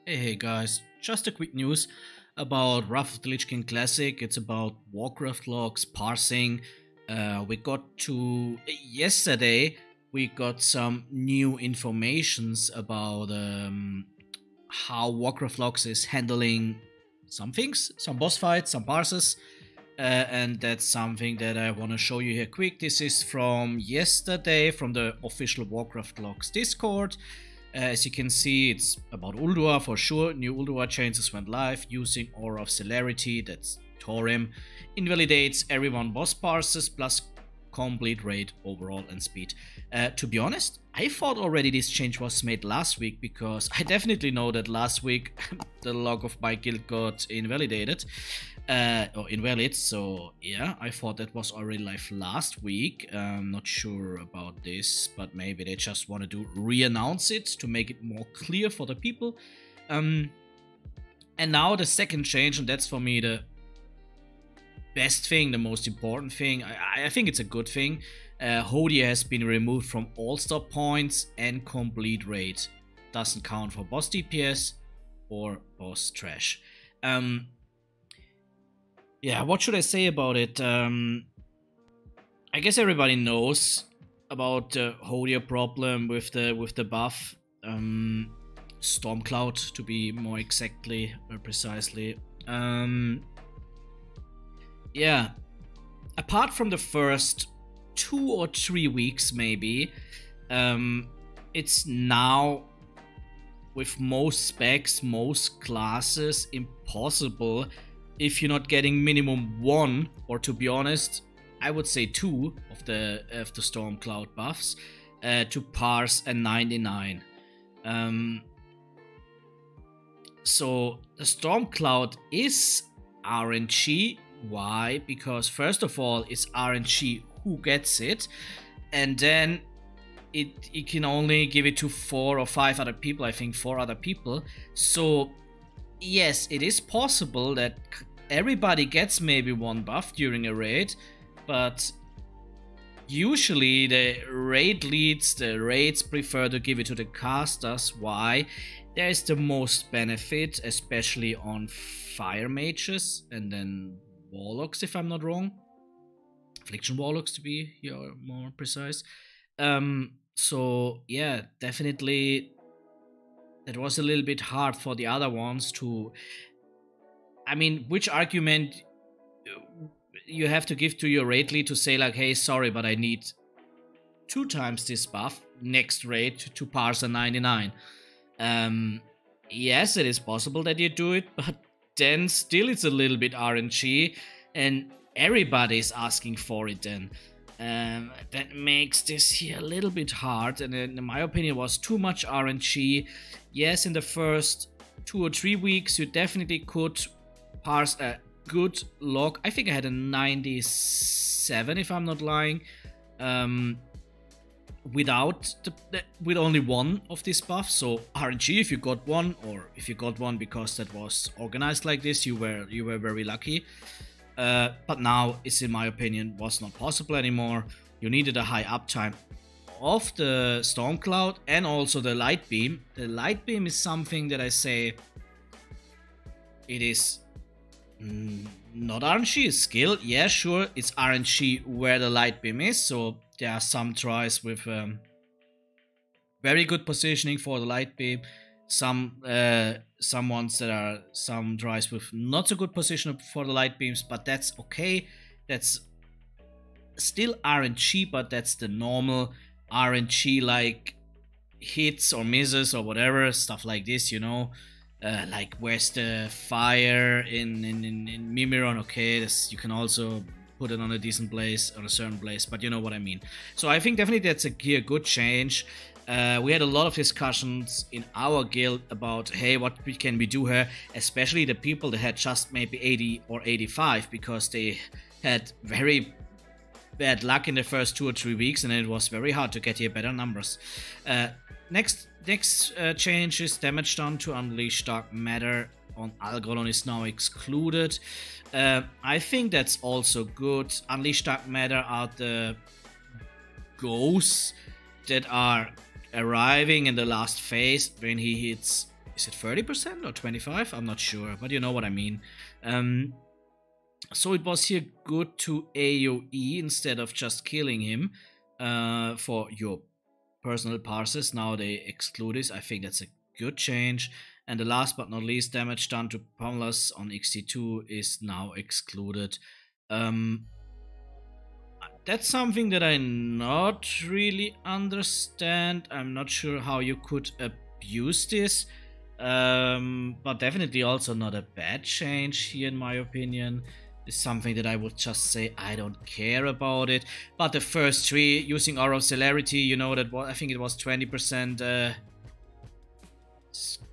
Hey guys, just a quick news about Wrath of the Lich King Classic. It's about Warcraftlogs, parsing. Yesterday we got some new informations about how Warcraftlogs is handling some things, some boss fights, some parses. And that's something that I want to show you here quick. This is from yesterday, from the official Warcraftlogs Discord. As you can see, it's about Ulduar for sure. New Ulduar changes went live using Aura of Celerity, that's THORIM. Invalidates everyone boss parses plus complete rate overall and speed. To be honest, I thought already this change was made last week, because I definitely know that last week the log of my guild got invalidated. Or invalid, so yeah, I thought that was already live last week. Not sure about this, but maybe they just wanted to re-announce it to make it more clear for the people. And now the second change, and that's for me the best thing, the most important thing. I think it's a good thing. HODIR has been removed from all stop points and complete rate. Doesn't count for boss DPS or boss trash. Yeah, what should I say about it? I guess everybody knows about the HODIR problem with the buff, Stormcloud to be more exactly or precisely. Yeah, apart from the first 2 or 3 weeks maybe, it's now with most specs, most classes impossible if you're not getting minimum 1, or to be honest, I would say 2 of the Stormcloud buffs to parse a 99. So the Stormcloud is RNG. Why? Because first of all, it's RNG who gets it, and then it can only give it to 4 or 5 other people. I think 4 other people. So yes, it is possible that everybody gets maybe 1 buff during a raid, but usually the raid leads, the raids prefer to give it to the casters. Why? There is the most benefit, especially on fire mages and then warlocks, if I'm not wrong. Affliction warlocks, to be here more precise. So yeah, definitely it was a little bit hard for the other ones to, I mean, which argument you have to give to your raid lead to say like, hey, sorry, but I need 2 times this buff next raid to parse a 99. Yes, it is possible that you do it, but then still it's a little bit RNG, and everybody is asking for it then. That makes this here a little bit hard, and in my opinion it was too much RNG. Yes, in the first 2 or 3 weeks you definitely could parse a good log. I think I had a 97 if I'm not lying, without with only 1 of this buff. So RNG if you got 1, or if you got 1 because that was organized like this, you were very lucky. But now it's, in my opinion, was not possible anymore. You needed a high uptime of the Stormcloud and also the Light Beam. The Light Beam is something that I say it is not RNG, it's skill. Yeah, sure, it's RNG where the Light Beam is. So there are some tries with very good positioning for the Light Beam. Some ones that are some tries with not so good position for the light beams, but that's okay. That's still RNG, but that's the normal RNG, like hits or misses or whatever, stuff like this, you know. Like where's the fire in Mimiron? Okay, this, you can also put it on a decent place, on a certain place, but you know what I mean. So I think definitely that's a good change. We had a lot of discussions in our guild about, hey, what can we do here? Especially the people that had just maybe 80 or 85, because they had very bad luck in the first 2 or 3 weeks, and it was very hard to get here better numbers. Next change is damage done to Unleash Dark Matter on Algolon is now excluded. I think that's also good. Unleash Dark Matter are the ghosts that are arriving in the last phase when he hits, is it 30% or 25? I'm not sure, but you know what I mean. So it was here good to AoE instead of just killing him for your personal parses. Now they exclude this. I think that's a good change. And the last but not least, damage done to pummelers on XT2 is now excluded. That's something that I not really understand. I'm not sure how you could abuse this. But definitely also not a bad change here in my opinion. It's something that I would just say I don't care about it. But the first three, using Aura of Celerity, you know that I think it was 20%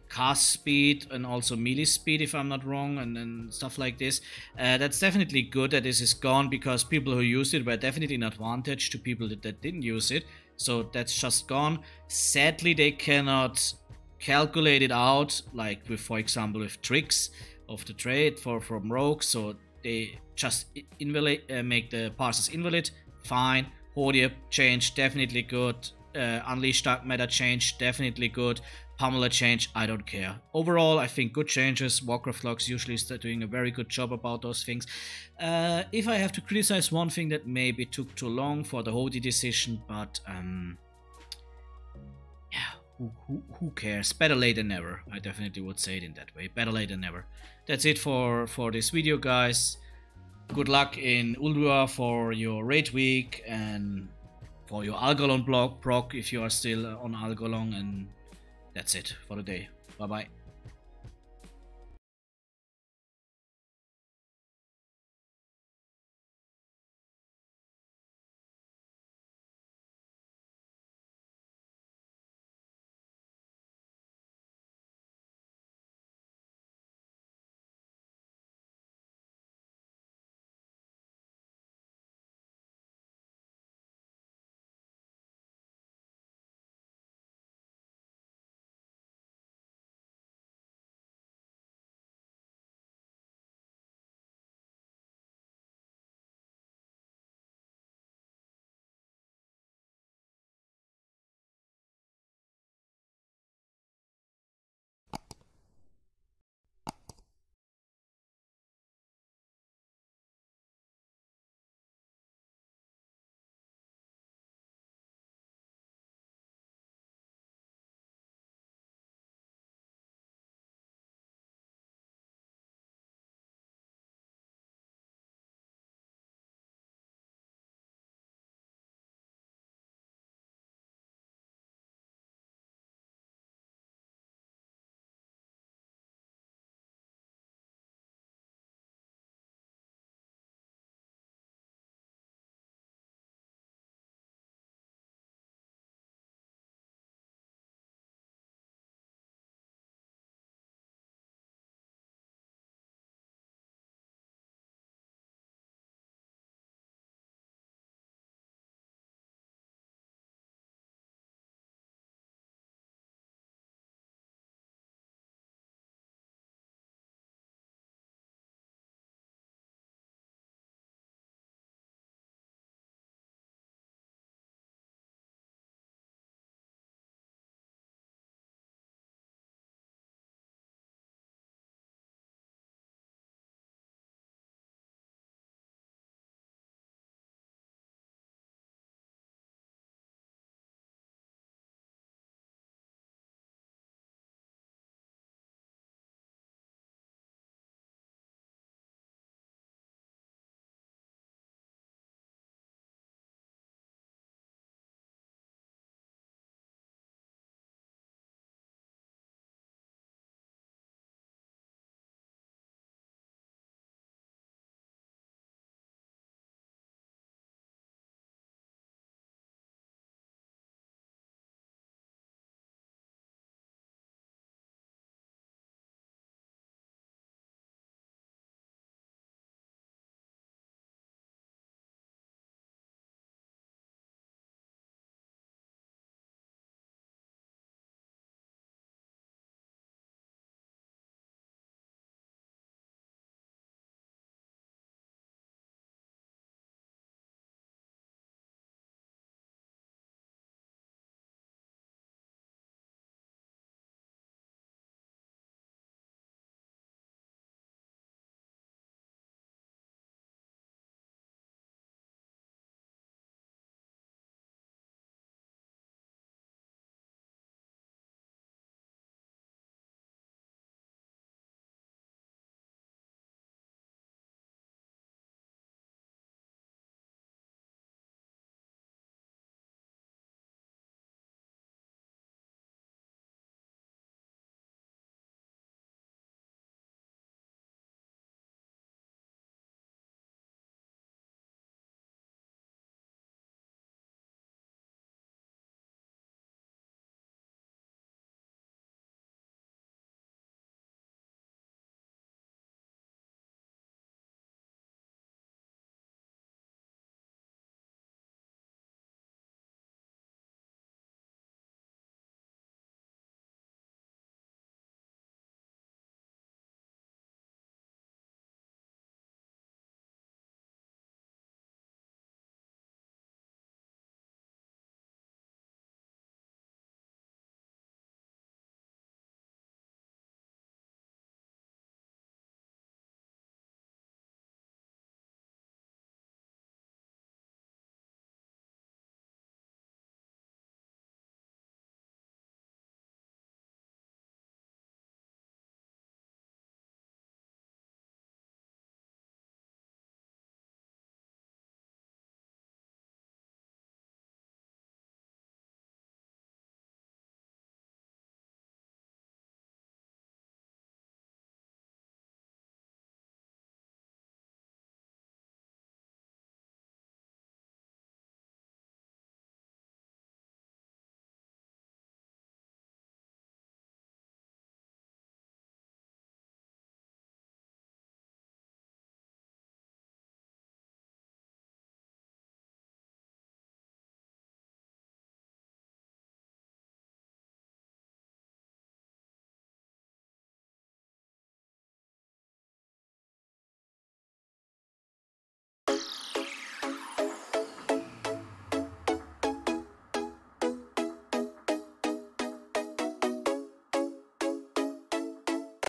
cast speed and also melee speed if I'm not wrong, and stuff like this. That's definitely good that this is gone, because people who used it were definitely an advantage to people that didn't use it. So that's just gone. Sadly, they cannot calculate it out, like with, for example, with tricks of the trade from rogues. So they just invalid, make the parsers invalid. Fine. HODIR change, definitely good. Unleash Dark Matter change, definitely good. Pummeler change, I don't care. Overall, I think good changes. Warcraftlogs usually start doing a very good job about those things. If I have to criticize one thing, that maybe took too long for the HODIR decision, but yeah, who cares? Better late than never. I definitely would say it in that way. Better late than never. That's it for this video, guys. Good luck in Ulduar for your raid week and for your Algolon proc if you are still on Algolon, and that's it for the day. Bye bye.